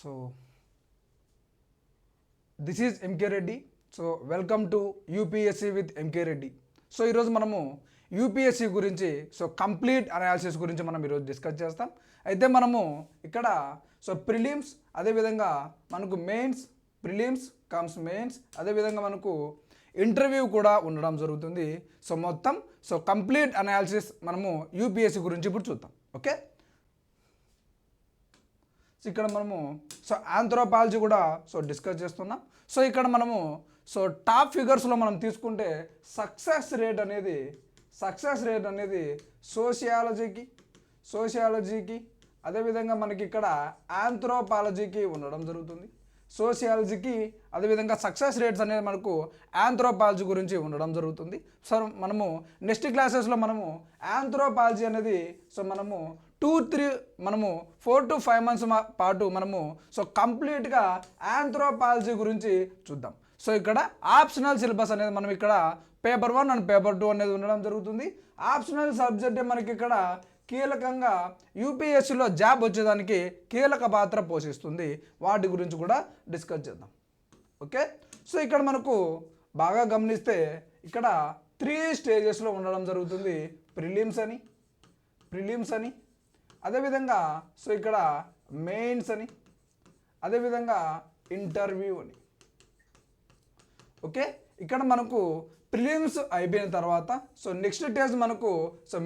So this is MK Reddy. So welcome to UPSC with MK Reddy. So ఈరోజు మనము UPSC గురించి complete analysis గురించి మనం ఈరోజు డిస్కస్ చేస్తాం. అయితే మనము ఇక్కడ ప్రిలిమ్స్, అదేవిధంగా మనకు మెయిన్స్, ప్రిలిమ్స్ కమ్స్ మెయిన్స్, అదేవిధంగా మనకు ఇంటర్వ్యూ కూడా ఉండడం జరుగుతుంది. మొత్తం కంప్లీట్ అనాలిసిస్ మనము యూపీఎస్సీ గురించి ఇప్పుడు చూద్దాం. ఓకే, ఇక్కడ మనము ఆంథ్రోపాలజీ కూడా డిస్కస్ చేస్తున్నాం. ఇక్కడ మనము టాప్ ఫిగర్స్లో మనం తీసుకుంటే సక్సెస్ రేట్ అనేది సోషియాలజీకి అదేవిధంగా మనకి ఇక్కడ ఆంథ్రోపాలజీకి ఉండడం జరుగుతుంది. సోషియాలజీకి అదేవిధంగా సక్సెస్ రేట్స్ అనేది మనకు ఆంథ్రోపాలజీ గురించి ఉండడం జరుగుతుంది. మనము నెక్స్ట్ క్లాసెస్లో మనము ఆంథ్రోపాలజీ అనేది మనము 4 to 5 months పాటు మనము కంప్లీట్గా ఆంథ్రోపాలజీ గురించి చూద్దాం. ఇక్కడ ఆప్షనల్ సిలబస్ అనేది మనం ఇక్కడ పేపర్ 1 అండ్ పేపర్ 2 అనేది ఉండడం జరుగుతుంది. ఆప్షనల్ సబ్జెక్ట్ మనకి ఇక్కడ కీలకంగా యూపీఎస్సీలో జాబ్ వచ్చేదానికి కీలక పాత్ర పోషిస్తుంది. వాటి గురించి కూడా డిస్కస్ చేద్దాం. ఓకే, ఇక్కడ మనకు బాగా గమనిస్తే ఇక్కడ 3 స్టేజెస్లో ఉండడం జరుగుతుంది. ప్రిలిమ్స్ అని అదేవిధంగా ఇక్కడ మెయిన్స్ అని, అదేవిధంగా ఇంటర్వ్యూ అని. ఓకే, ఇక్కడ మనకు ప్రిలిమ్స్ అయిపోయిన తర్వాత నెక్స్ట్ స్టేజ్ మనకు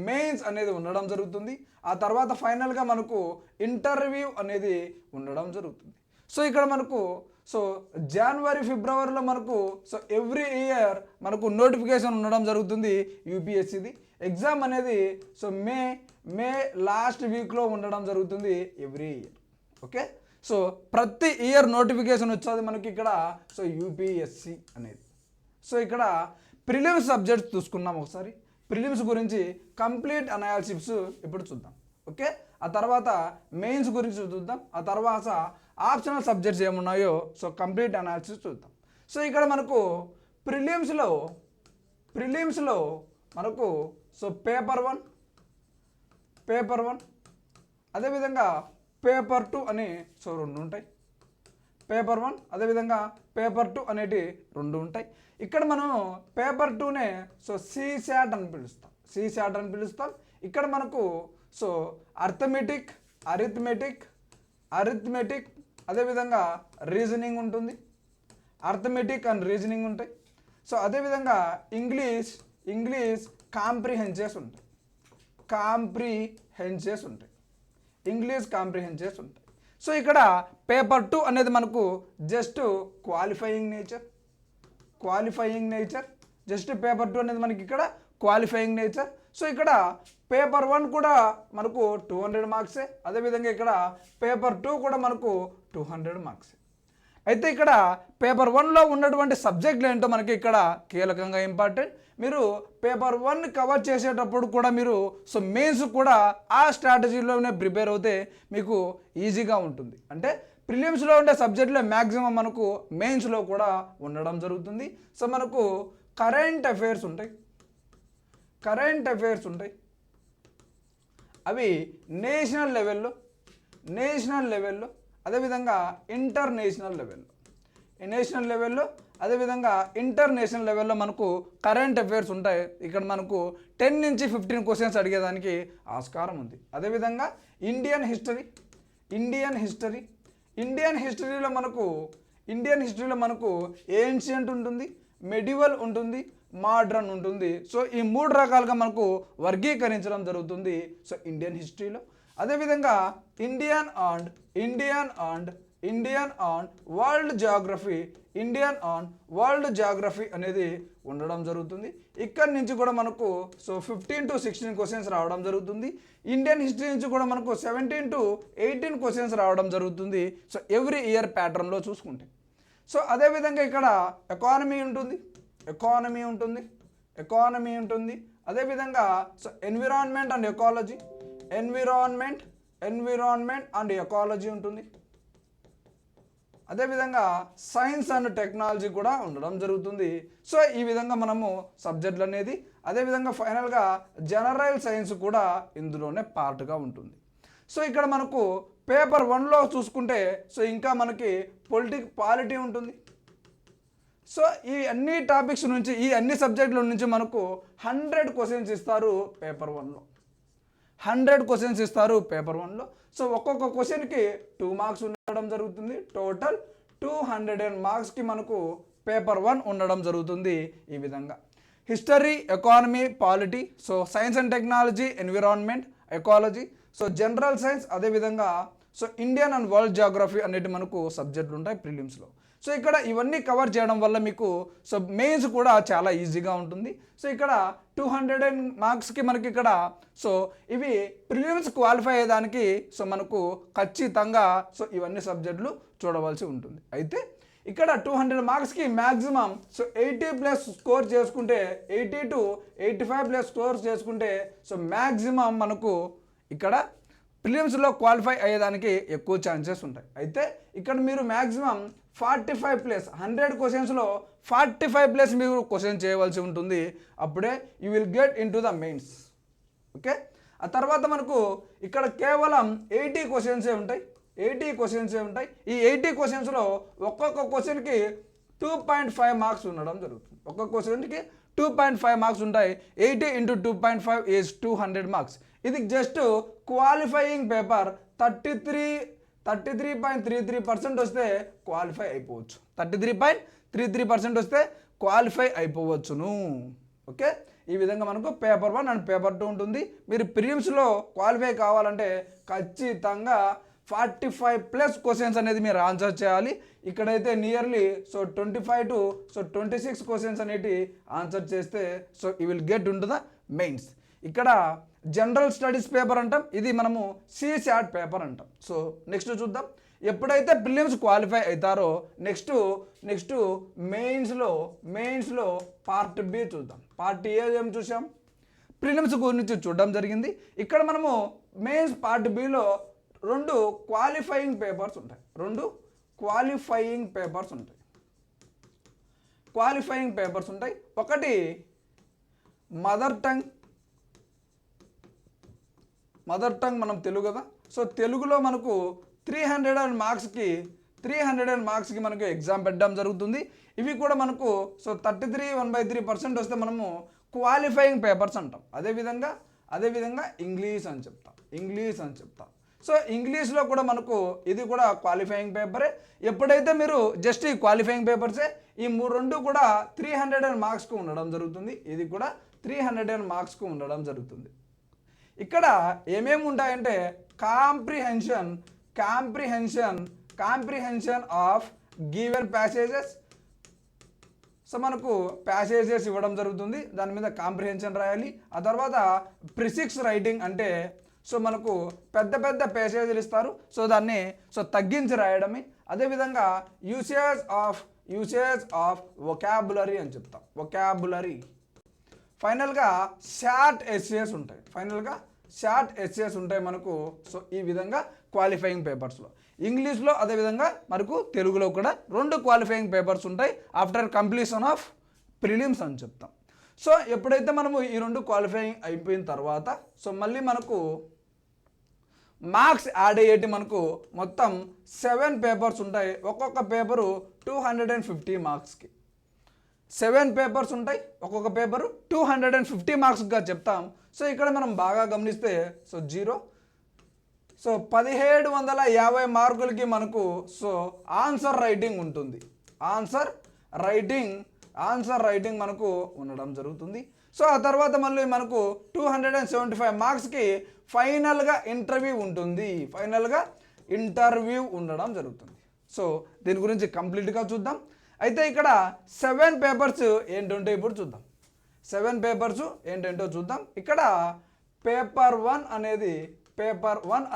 మెయిన్స్ అనేది ఉండడం జరుగుతుంది. ఆ తర్వాత ఫైనల్గా మనకు ఇంటర్వ్యూ అనేది ఉండడం జరుగుతుంది. ఇక్కడ మనకు జనవరి ఫిబ్రవరిలో మనకు ఎవ్రీ ఇయర్ మనకు నోటిఫికేషన్ ఉండడం జరుగుతుంది యూపీఎస్సీది. ఎగ్జామ్ అనేది మే లాస్ట్ వీక్లో ఉండడం జరుగుతుంది ఎవ్రీ ఇయర్. ఓకే, ప్రతి ఇయర్ నోటిఫికేషన్ వచ్చేది మనకి ఇక్కడ యూపీఎస్సీ అనేది. ఇక్కడ ప్రిలిమ్స్ సబ్జెక్ట్స్ చూసుకున్నాం. ఒకసారి ప్రిలిమ్స్ గురించి కంప్లీట్ అనాలిసిస్ ఇప్పుడు చూద్దాం. ఓకే, ఆ తర్వాత మెయిన్స్ గురించి చూద్దాం. ఆ తర్వాత ఆప్షనల్ సబ్జెక్ట్స్ ఏమున్నాయో కంప్లీట్ అనాలిసిస్ చూద్దాం. ఇక్కడ మనకు ప్రిలిమ్స్లో మనకు పేపర్ 1 అదేవిధంగా పేపర్ 2 అని 2 ఉంటాయి. పేపర్ 1 అదేవిధంగా పేపర్ 2 అనేటి 2 ఉంటాయి. ఇక్కడ మనం పేపర్ 2నే సీశాట్ అని పిలుస్తాం. ఇక్కడ మనకు అరిథమెటిక్ అదేవిధంగా రీజనింగ్ ఉంటుంది. అరిథమెటిక్ అండ్ రీజనింగ్ ఉంటాయి. అదేవిధంగా ఇంగ్లీష్ కాంప్రిహెన్సెస్ ఉంటాయి. ఇంగ్లీష్ కాంప్రిహెన్సెస్ ఉంటాయి. ఇక్కడ పేపర్ 2 అనేది మనకు just qualifying nature. Just paper 2 అనేది మనకి ఇక్కడ క్వాలిఫైయింగ్ నేచర్. ఇక్కడ పేపర్ 1 కూడా మనకు 200 మార్క్సే, అదేవిధంగా ఇక్కడ పేపర్ 2 కూడా మనకు 200 మార్క్సే. అయితే ఇక్కడ పేపర్ 1లో ఉన్నటువంటి సబ్జెక్టులు ఏంటో మనకి ఇక్కడ కీలకంగా ఇంపార్టెంట్. మీరు పేపర్ 1 కవర్ చేసేటప్పుడు కూడా మీరు మెయిన్స్ కూడా ఆ స్ట్రాటజీలోనే ప్రిపేర్ అవుతే మీకు ఈజీగా ఉంటుంది. అంటే ప్రిలిమ్స్లో ఉండే సబ్జెక్టులో మ్యాక్సిమం మనకు మెయిన్స్లో కూడా ఉండడం జరుగుతుంది. మనకు కరెంట్ అఫైర్స్ ఉంటాయి. అవి నేషనల్ లెవెల్లో అదేవిధంగా ఇంటర్నేషనల్ లెవెల్లో మనకు కరెంట్ అఫైర్స్ ఉంటాయి. ఇక్కడ మనకు 10 నుంచి 15 క్వశ్చన్స్ అడిగేదానికి ఆస్కారం ఉంది. అదేవిధంగా ఇండియన్ హిస్టరీలో మనకు ఏన్షియంట్ ఉంటుంది, మెడివల్ ఉంటుంది, మోడ్రన్ ఉంటుంది. ఈ 3 రకాలుగా మనకు వర్గీకరించడం జరుగుతుంది ఇండియన్ హిస్టరీలో. అదేవిధంగా ఇండియన్ అండ్ వరల్డ్ జాగ్రఫీ అనేది ఉండడం జరుగుతుంది. ఇక్కడ నుంచి కూడా మనకు 15 to 16 క్వశ్చన్స్ రావడం జరుగుతుంది. ఇండియన్ హిస్టరీ నుంచి కూడా మనకు 17 to 18 క్వశ్చన్స్ రావడం జరుగుతుంది ఎవ్రీ ఇయర్ ప్యాటర్న్లో చూసుకుంటే. అదేవిధంగా ఇక్కడ ఎకానమీ ఉంటుంది. అదేవిధంగా ఎన్విరాన్మెంట్ అండ్ ఎకాలజీ ఉంటుంది. అదేవిధంగా సైన్స్ అండ్ టెక్నాలజీ కూడా ఉండడం జరుగుతుంది. ఈ విధంగా మనము సబ్జెక్టులు అనేది, అదేవిధంగా ఫైనల్గా జనరల్ సైన్స్ కూడా ఇందులోనే పార్ట్గా ఉంటుంది. సో ఇక్కడ మనకు పేపర్ 1లో చూసుకుంటే సో ఇంకా మనకి పాలిటీ ఉంటుంది. సో ఈ అన్ని టాపిక్స్ నుంచి ఈ అన్ని సబ్జెక్టుల నుంచి మనకు 100 క్వశ్చన్స్ ఇస్తారు పేపర్ 1లో. 100 క్వశ్చన్స్ ఇస్తారు పేపర్ 1లో. సో ఒక్కొక్క క్వశ్చన్కి 2 మార్క్స్ ఉండడం జరుగుతుంది. టోటల్ 200 మార్క్స్కి మనకు పేపర్ 1 ఉండడం జరుగుతుంది. ఈ విధంగా history, economy, polity, so science and technology, environment, ecology, so general science, అదేవిధంగా so Indian and world geography అనేటి మనకు సబ్జెక్టులు ఉంటాయి ప్రిలిమ్స్లో. సో ఇక్కడ ఇవన్నీ కవర్ చేయడం వల్ల మీకు సో మెయిన్స్ కూడా చాలా ఈజీగా ఉంటుంది. సో ఇక్కడ 200 మార్క్స్కి మనకి ఇక్కడ సో ఇవి ప్రిలిమ్స్ క్వాలిఫై అయ్యేదానికి సో మనకు ఖచ్చితంగా సో ఇవన్నీ సబ్జెక్టులు చూడవలసి ఉంటుంది. అయితే ఇక్కడ 200 మార్క్స్కి మ్యాక్సిమం సో 80+ స్కోర్ చేసుకుంటే 80 to 85+ స్కోర్ చేసుకుంటే సో మ్యాక్సిమం మనకు ఇక్కడ ప్రిలిమ్స్లో క్వాలిఫై అయ్యేదానికి ఎక్కువ ఛాన్సెస్ ఉంటాయి. అయితే ఇక్కడ మీరు మ్యాక్సిమం 45+, 100 క్వశ్చన్స్లో 45+ మీరు క్వశ్చన్ చేయవలసి ఉంటుంది. అప్పుడే you will get in to the mains. Okay, ఆ తర్వాత మనకు ఇక్కడ కేవలం 80 క్వశ్చన్సే ఉంటాయి. 80 క్వశ్చన్సే ఉంటాయి. ఈ 80 క్వశ్చన్స్లో ఒక్కొక్క క్వశ్చన్కి 2.5 మార్క్స్ ఉండడం జరుగుతుంది. ఒక్కొక్క క్వశ్చన్కి 2.5 మార్క్స్ ఉంటాయి. 80 into 2.5 ఈజ్ 200 మార్క్స్. ఇది జస్ట్ క్వాలిఫైయింగ్ పేపర్ 33.33% వస్తే క్వాలిఫై అయిపోవచ్చు. 33.33% వస్తే క్వాలిఫై అయిపోవచ్చును. ఓకే, ఈ విధంగా మనకు పేపర్ 1 అండ్ పేపర్ 2 ఉంటుంది. మీరు ప్రిలిమ్స్లో క్వాలిఫై కావాలంటే ఖచ్చితంగా 45+ క్వశ్చన్స్ అనేది మీరు ఆన్సర్ చేయాలి. ఇక్కడైతే నియర్లీ సో 25 to 26 క్వశ్చన్స్ అనేవి ఆన్సర్ చేస్తే so you will get in to the mains. ఇక్కడ జనరల్ స్టడీస్ పేపర్ అంటాం, ఇది మనము CSAT పేపర్ అంటాం. సో నెక్స్ట్ చూద్దాం. ఎప్పుడైతే ప్రిలిమ్స్ క్వాలిఫై అవుతారో నెక్స్ట్ మెయిన్స్లో పార్ట్ B చూద్దాం. పార్ట్ A ఏం చూసాం, ప్రిలిమ్స్ గురించి చూడడం జరిగింది. ఇక్కడ మనము మెయిన్స్ పార్ట్ Bలో 2 క్వాలిఫైయింగ్ పేపర్స్ ఉంటాయి. 2 క్వాలిఫైయింగ్ పేపర్స్ ఉంటాయి. ఒకటి మదర్ టంగ్ మనం తెలుగు కదా. సో తెలుగులో మనకు 300 మార్క్స్కి మనకు ఎగ్జామ్ పెట్టడం జరుగుతుంది. ఇవి కూడా మనకు సో 1/3% వస్తే మనము క్వాలిఫైయింగ్ పేపర్స్ అంటాం. అదేవిధంగా ఇంగ్లీష్ అని చెప్తాం. సో ఇంగ్లీష్లో కూడా మనకు ఇది కూడా క్వాలిఫైయింగ్ పేపరే. ఎప్పుడైతే మీరు జస్ట్ ఈ క్వాలిఫైయింగ్ పేపర్సే ఈ 2 కూడా 300 మార్క్స్కు ఉండడం జరుగుతుంది. ఇది కూడా 300 మార్క్స్కు ఉండడం జరుగుతుంది. ఇక్కడ ఏమేమి ఉంటాయంటే comprehension of given passages. So మనకు ప్యాసేజెస్ ఇవ్వడం జరుగుతుంది, దాని మీద కాంప్రిహెన్షన్ రాయాలి. ఆ తర్వాత ప్రిసిక్స్ రైటింగ్ అంటే సో మనకు పెద్ద ప్యాసేజీలు ఇస్తారు, సో దాన్ని సో తగ్గించి రాయడమే. అదేవిధంగా యూసేజ్ ఆఫ్ వొకాబులరీ అని చెప్తాం, వొకాబులరీ. ఫైనల్గా షార్ట్ ఎస్సేస్ ఉంటాయి మనకు. సో ఈ విధంగా క్వాలిఫైయింగ్ పేపర్స్లో ఇంగ్లీష్లో, అదేవిధంగా మనకు తెలుగులో కూడా 2 క్వాలిఫైయింగ్ పేపర్స్ ఉంటాయి ఆఫ్టర్ కంప్లీషన్ ఆఫ్ ప్రిలిమ్స్ అని చెప్తాం. సో ఎప్పుడైతే మనము ఈ 2 క్వాలిఫైయింగ్ అయిపోయిన తర్వాత సో మళ్ళీ మనకు మార్క్స్ యాడ్ అయ్యేటి మనకు మొత్తం 7 పేపర్స్ ఉంటాయి. ఒక్కొక్క పేపరు 250 మార్క్స్కి 7 పేపర్స్ ఉంటాయి. ఒక్కొక్క పేపరు 250 మార్క్స్గా చెప్తాం. సో ఇక్కడ మనం బాగా గమనిస్తే సో 0. సో 1750 మార్కులకి మనకు సో ఆన్సర్ రైటింగ్ ఉంటుంది. ఆన్సర్ రైటింగ్ మనకు ఉండడం జరుగుతుంది. సో ఆ తర్వాత మళ్ళీ మనకు 275 మార్క్స్కి ఫైనల్గా ఇంటర్వ్యూ ఉండడం జరుగుతుంది. సో దీని గురించి కంప్లీట్గా చూద్దాం. అయితే ఇక్కడ 7 పేపర్స్ ఏంటంటే ఇప్పుడు చూద్దాం. 7 పేపర్స్ ఏంటంటో చూద్దాం. ఇక్కడ పేపర్ 1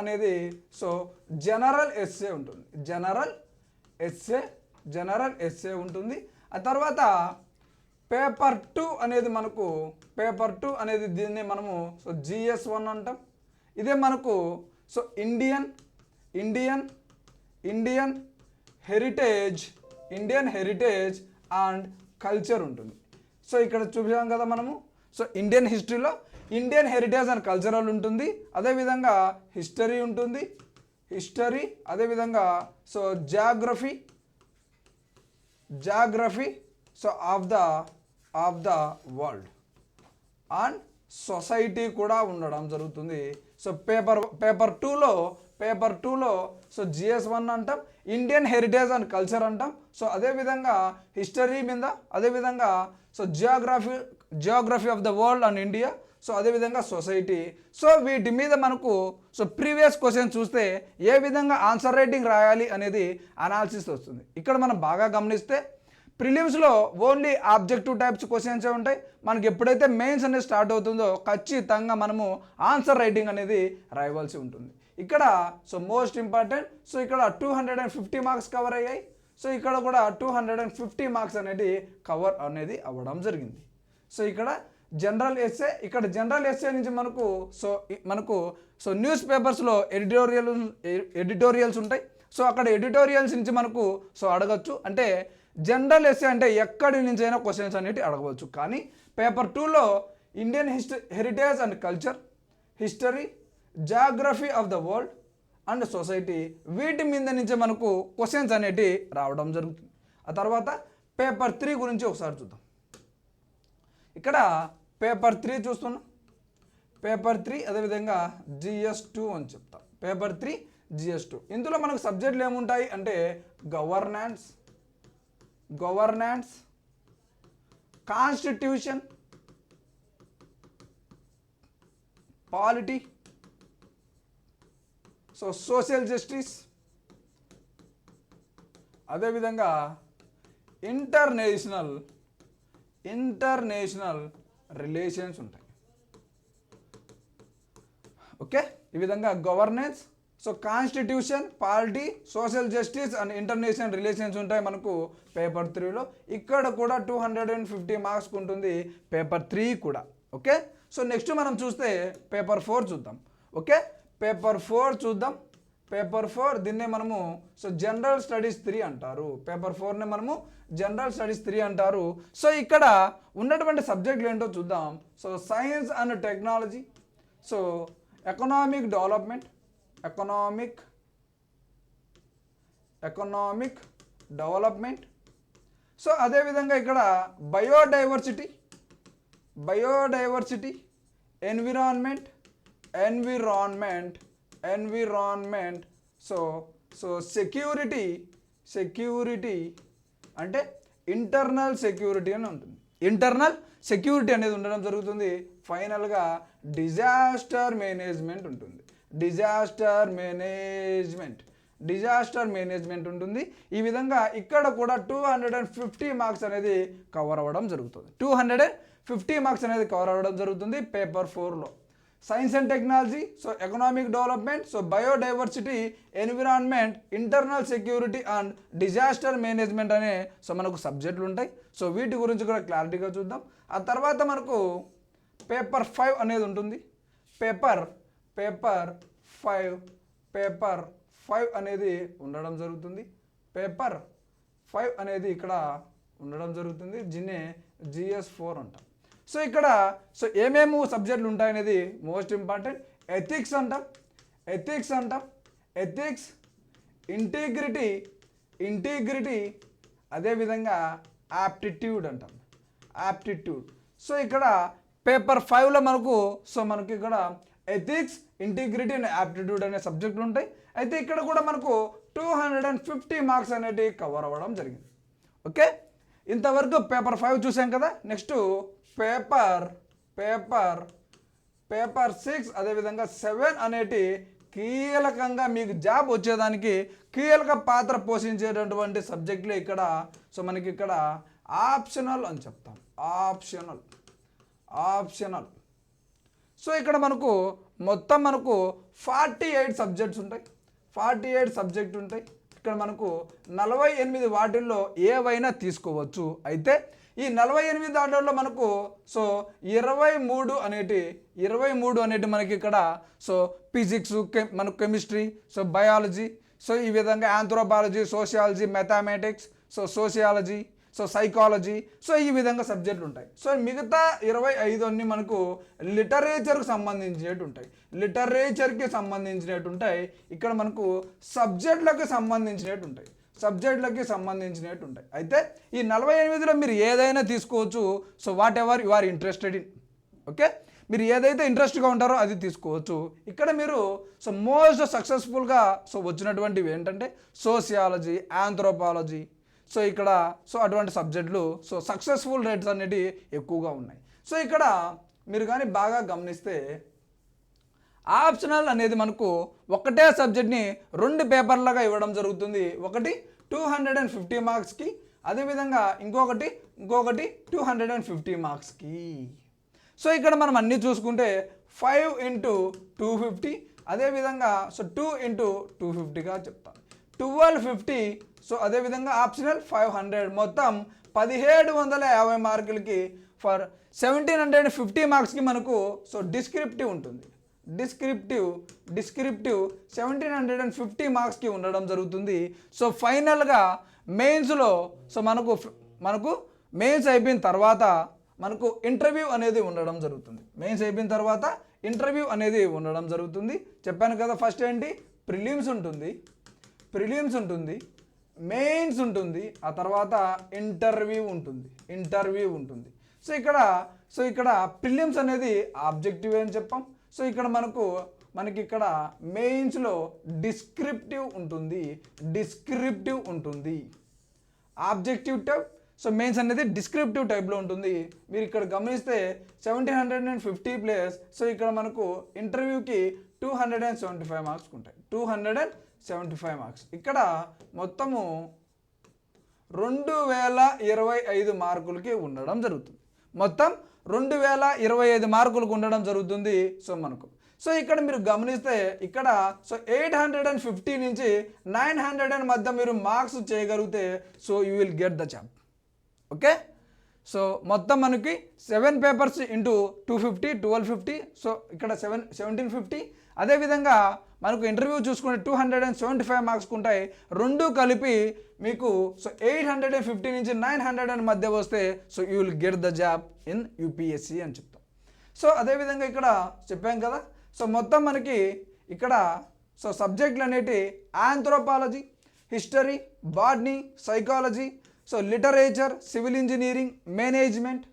అనేది సో జనరల్ ఎస్సే ఉంటుంది. జనరల్ ఎస్సే ఉంటుంది. ఆ తర్వాత పేపర్ 2 అనేది దీన్ని మనము సో GS1 అంటాం. ఇదే మనకు so Indian heritage and culture ఉంటుంది. సో ఇక్కడ చూసాం కదా మనము. సో ఇండియన్ హిస్టరీలో ఇండియన్ హెరిటేజ్ అండ్ కల్చరల్ ఉంటుంది, అదేవిధంగా హిస్టరీ ఉంటుంది, అదేవిధంగా so geography so of the world and society కూడా ఉండడం జరుగుతుంది. సో పేపర్ టూలో సో GS1 అంటాం, ఇండియన్ హెరిటేజ్ అండ్ కల్చర్ అంటాం. సో అదేవిధంగా హిస్టరీ మీద, అదేవిధంగా so Geography of the world and India, so అదేవిధంగా సొసైటీ. సో వీటి మీద మనకు సో ప్రీవియస్ క్వశ్చన్ చూస్తే ఏ విధంగా ఆన్సర్ రైటింగ్ రాయాలి అనేది అనాలిసిస్ వస్తుంది. ఇక్కడ మనం బాగా గమనిస్తే ప్రిలిమ్స్లో ఓన్లీ ఆబ్జెక్టివ్ టైప్స్ క్వశ్చన్స్ ఉంటాయి. మనకి ఎప్పుడైతే మెయిన్స్ అనేది స్టార్ట్ అవుతుందో ఖచ్చితంగా మనము ఆన్సర్ రైటింగ్ అనేది రాయవలసి ఉంటుంది. ఇక్కడ సో మోస్ట్ ఇంపార్టెంట్, సో ఇక్కడ 250 మార్క్స్ కవర్ అయ్యాయి. సో ఇక్కడ కూడా 250 మార్క్స్ అనేది కవర్ అనేది అవ్వడం జరిగింది. సో ఇక్కడ జనరల్ ఎస్సే నుంచి మనకు న్యూస్ పేపర్స్లో ఎడిటోరియల్స్ ఉంటాయి. సో అక్కడ ఎడిటోరియల్స్ నుంచి మనకు సో అడగచ్చు. అంటే జనరల్ ఎస్సే అంటే ఎక్కడి నుంచి అయినా క్వశ్చన్స్ అనేవి అడగవచ్చు. కానీ పేపర్ 2లో Indian heritage and culture, history, geography of the world and society, వీటి మీద నుంచి మనకు క్వశ్చన్స్ అనేవి రావడం జరుగుతుంది. ఆ తర్వాత పేపర్ 3 గురించి ఒకసారి చూద్దాం. ఇక్కడ పేపర్ 3 చూస్తున్నాం. పేపర్ 3 అదేవిధంగా GS2 అని చెప్తాం. పేపర్ 3 GS2 ఇందులో మనకు సబ్జెక్టులు ఏముంటాయి అంటే governance, constitution, polity, so social justice, అదేవిధంగా ఇంటర్నేషనల్ రిలేషన్స్ ఉంటాయి. ఓకే, ఈ విధంగా governance, so constitution, polity, social justice and international relations ఉంటాయి మనకు పేపర్ 3లో. ఇక్కడ కూడా 250 మార్క్స్ ఉంటుంది పేపర్ 3 కూడా. ఓకే, సో నెక్స్ట్ మనం చూస్తే పేపర్ 4 చూద్దాం. ఓకే, పేపర్ 4 చూద్దాం. పేపర్ 4 దీన్నే మనము సో జనరల్ స్టడీస్ 3 అంటారు. పేపర్ 4నే మనము జనరల్ స్టడీస్ 3 అంటారు. సో ఇక్కడ ఉన్నటువంటి సబ్జెక్టులు ఏంటో చూద్దాం. So science and technology, so economic development, economic development, so అదేవిధంగా ఇక్కడ బయోడైవర్సిటీ, ఎన్విరాన్మెంట్, సో సెక్యూరిటీ అంటే ఇంటర్నల్ సెక్యూరిటీ అని ఉంటుంది. ఇంటర్నల్ సెక్యూరిటీ అనేది ఉండడం జరుగుతుంది. ఫైనల్గా డిజాస్టర్ మేనేజ్మెంట్ ఉంటుంది. డిజాస్టర్ మేనేజ్మెంట్ ఉంటుంది. ఈ విధంగా ఇక్కడ కూడా 250 మార్క్స్ అనేది కవర్ అవ్వడం జరుగుతుంది. 250 మార్క్స్ అనేది కవర్ అవ్వడం జరుగుతుంది పేపర్ 4లో. Science and technology, so economic development, so biodiversity, environment, internal security and disaster management అనే సో మనకు సబ్జెక్టులు ఉంటాయి. సో వీటి గురించి కూడా క్లారిటీగా చూద్దాం. ఆ తర్వాత మనకు పేపర్ 5 అనేది ఉంటుంది. పేపర్ 5 అనేది ఉండడం జరుగుతుంది. పేపర్ 5 అనేది ఇక్కడ ఉండడం జరుగుతుంది. దీన్నే GS4 అంటాం. సో ఇక్కడ సో ఏమేమి సబ్జెక్టులు ఉంటాయనేది మోస్ట్ ఇంపార్టెంట్. ఎథిక్స్ అంటాం, ఇంటిగ్రిటీ, అదేవిధంగా యాప్టిట్యూడ్ అంటాం, సో ఇక్కడ పేపర్ 5లో మనకి ఇక్కడ ఎథిక్స్, ఇంటిగ్రిటీ అండ్ యాప్టిట్యూడ్ అనే సబ్జెక్టులు ఉంటాయి. అయితే ఇక్కడ కూడా మనకు 250 మార్క్స్ అనేవి కవర్ అవ్వడం జరిగింది. ఓకే, ఇంతవరకు పేపర్ 5 చూసాం కదా. నెక్స్ట్ పేపర్ 6 అదేవిధంగా 7 అనేటి కీలకంగా మీకు జాబ్ వచ్చేదానికి కీలక పాత్ర పోషించేటటువంటి సబ్జెక్టులు ఇక్కడ. సో మనకి ఇక్కడ ఆప్షనల్ అని చెప్తాం, ఆప్షనల్. సో ఇక్కడ మొత్తం 48 సబ్జెక్ట్స్ ఉంటాయి, 48 సబ్జెక్టు ఉంటాయి. ఇక్కడ 48 వాటిల్లో ఏవైనా తీసుకోవచ్చు. అయితే ఈ 48 దాంట్లో సో 23 అనేటి మనకి ఇక్కడ సో ఫిజిక్స్, మనకు కెమిస్ట్రీ, సో బయాలజీ, సో ఈ విధంగా anthropology, sociology, mathematics, so sociology, so psychology, so ఈ విధంగా సబ్జెక్టులు ఉంటాయి. సో మిగతా 25 అన్ని మనకు లిటరేచర్కి సంబంధించినట్టు ఉంటాయి. లిటరేచర్కి సంబంధించినట్టు ఉంటాయి. ఇక్కడ మనకు సబ్జెక్టులకు సంబంధించినట్టు ఉంటాయి. సబ్జెక్టులకి సంబంధించినట్టు ఉంటాయి. అయితే ఈ 48లో మీరు ఏదైనా తీసుకోవచ్చు. So whatever you are interested in. Okay, మీరు ఏదైతే ఇంట్రెస్ట్గా ఉంటారో అది తీసుకోవచ్చు. ఇక్కడ మీరు సో మోస్ట్ సక్సెస్ఫుల్గా సో వచ్చినటువంటివి ఏంటంటే సోషియాలజీ, ఆంథ్రోపాలజీ. సో ఇక్కడ సో అటువంటి సబ్జెక్టులు సో సక్సెస్ఫుల్ రేట్స్ అనేవి ఎక్కువగా ఉన్నాయి. సో ఇక్కడ మీరు కానీ బాగా గమనిస్తే ఆప్షనల్ అనేది మనకు ఒకటే సబ్జెక్ట్ని 2 పేపర్లుగా ఇవ్వడం జరుగుతుంది. ఒకటి 250 మార్క్స్కి, అదేవిధంగా ఇంకొకటి 250 మార్క్స్కి. సో ఇక్కడ మనం అన్నీ చూసుకుంటే 5 into 250, అదేవిధంగా సో 2 into 250గా చెప్తాం. 1250. సో అదేవిధంగా ఆప్షనల్ 500, మొత్తం 1750 మార్కులకి. ఫర్ 1750 మార్క్స్కి మనకు సో డిస్క్రిప్టివ్ ఉంటుంది. డిస్క్రిప్టివ్ 1750 మార్క్స్కి ఉండడం జరుగుతుంది. సో ఫైనల్గా మెయిన్స్లో సో మనకు మెయిన్స్ అయిపోయిన తర్వాత మనకు ఇంటర్వ్యూ అనేది ఉండడం జరుగుతుంది. మెయిన్స్ అయిపోయిన తర్వాత ఇంటర్వ్యూ అనేది ఉండడం జరుగుతుంది. చెప్పాను కదా, ఫస్ట్ ఏంటి ప్రిలిమ్స్ ఉంటుంది, మెయిన్స్ ఉంటుంది, ఆ తర్వాత ఇంటర్వ్యూ ఉంటుంది. సో ఇక్కడ ప్రిలిమ్స్ అనేది ఆబ్జెక్టివ్ అని చెప్పాం. సో ఇక్కడ మనకి ఇక్కడ మెయిన్స్లో డిస్క్రిప్టివ్ ఉంటుంది. ఆబ్జెక్టివ్ టైప్, సో మెయిన్స్ అనేది డిస్క్రిప్టివ్ టైప్లో ఉంటుంది. మీరు ఇక్కడ గమనిస్తే 1750 ప్లస్ సో ఇక్కడ మనకు ఇంటర్వ్యూకి 275 మార్క్స్ ఉంటాయి. 275 మార్క్స్. ఇక్కడ మొత్తము 2025 మార్కులకి ఉండడం జరుగుతుంది. మొత్తం 2025 మార్కులకు ఉండడం జరుగుతుంది. సో ఇక్కడ మీరు గమనిస్తే ఇక్కడ సో 850 నుంచి 900 మధ్య మీరు మార్క్స్ చేయగలిగితే so you will get the job. Okay, so మొత్తం మనకి 7 పేపర్స్ ఇంటూ 250, 1250. సో ఇక్కడ 1750. అదేవిధంగా మనకు ఇంటర్వ్యూ చూసుకుంటే 275 మార్క్స్ ఉంటాయి. 2 కలిపి మీకు సో 850 నుంచి 900 మధ్య వస్తే so you will get the job in UPSC అని చెప్తాం. సో అదేవిధంగా ఇక్కడ చెప్పాం కదా, సో మొత్తం మనకి ఇక్కడ సో సబ్జెక్టులు అనేటి anthropology, history, botany, psychology, so literature, civil engineering, management,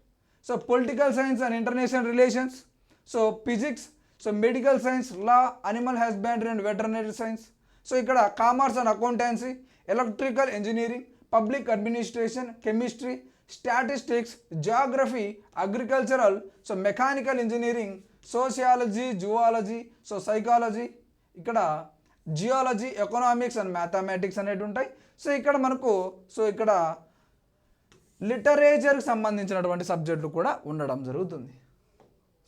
so political science and international relations, so physics, so medical science, law, animal husbandry and veterinary science. So ఇక్కడ commerce and accountancy, electrical engineering, public administration, chemistry, statistics, geography, agricultural, so mechanical engineering, sociology, zoology, so psychology, ఇక్కడ geology, economics and mathematics అనేవి ఉంటాయి. So ఇక్కడ మనకు so ఇక్కడ లిటరేచర్కి సంబంధించినటువంటి సబ్జెక్టులు కూడా ఉండడం జరుగుతుంది.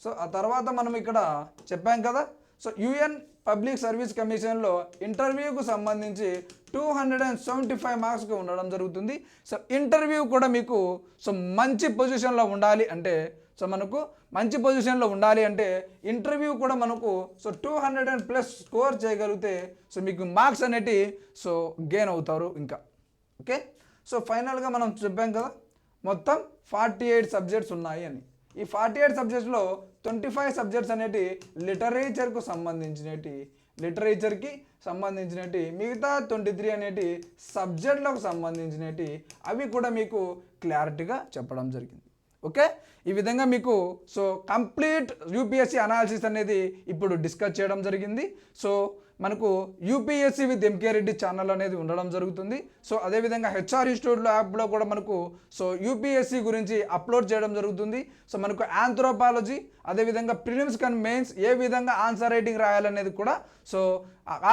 సో ఆ తర్వాత మనం ఇక్కడ చెప్పాం కదా, సో యుఎన్ పబ్లిక్ సర్వీస్ కమిషన్లో ఇంటర్వ్యూకు సంబంధించి 275 మార్క్స్కి ఉండడం జరుగుతుంది. సో ఇంటర్వ్యూ కూడా మీకు సో మంచి పొజిషన్లో ఉండాలి అంటే ఇంటర్వ్యూ కూడా మనకు సో 200+ స్కోర్ చేయగలిగితే సో మీకు మార్క్స్ అనేటి సో గెయిన్ అవుతారు ఇంకా. ఓకే, సో ఫైనల్గా మనం చెప్పాం కదా మొత్తం 48 సబ్జెక్ట్స్ ఉన్నాయి అని. ఈ 48 సబ్జెక్ట్స్లో 25 సబ్జెక్ట్స్ అనేటి లిటరేచర్కి సంబంధించినటి, మిగతా 23 అనేటి సబ్జెక్టులకు సంబంధించినటి, అవి కూడా మీకు క్లారిటీగా చెప్పడం జరిగింది. ఓకే, ఈ విధంగా మీకు సో కంప్లీట్ యూపీఎస్సీ అనాలిసిస్ అనేది ఇప్పుడు డిస్కస్ చేయడం జరిగింది. సో మనకు UPSC with MK Reddy channel అనేది ఉండడం జరుగుతుంది. సో అదేవిధంగా హెచ్ఆర్ ఇన్స్టిట్యూట్లో యాప్లో కూడా మనకు సో యూపీఎస్సీ గురించి అప్లోడ్ చేయడం జరుగుతుంది. సో మనకు ఆంథ్రోపాలజీ, అదేవిధంగా ప్రిలిమ్స్ అండ్ మెయిన్స్ ఏ విధంగా ఆన్సర్ రైటింగ్ రాయాలనేది కూడా so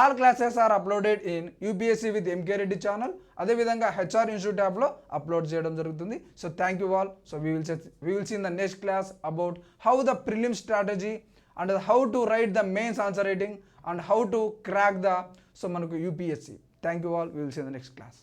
all classes are uploaded in UPSC with MK Reddy channel. అదేవిధంగా హెచ్ఆర్ ఇన్స్టిట్యూట్ యాప్లో అప్లోడ్ చేయడం జరుగుతుంది. So thank you all. So we will see in the next class about how the prelim strategy and how to write the mains answer writing and how to crack the so manaku UPSC. Thank you all. We will see in the next class.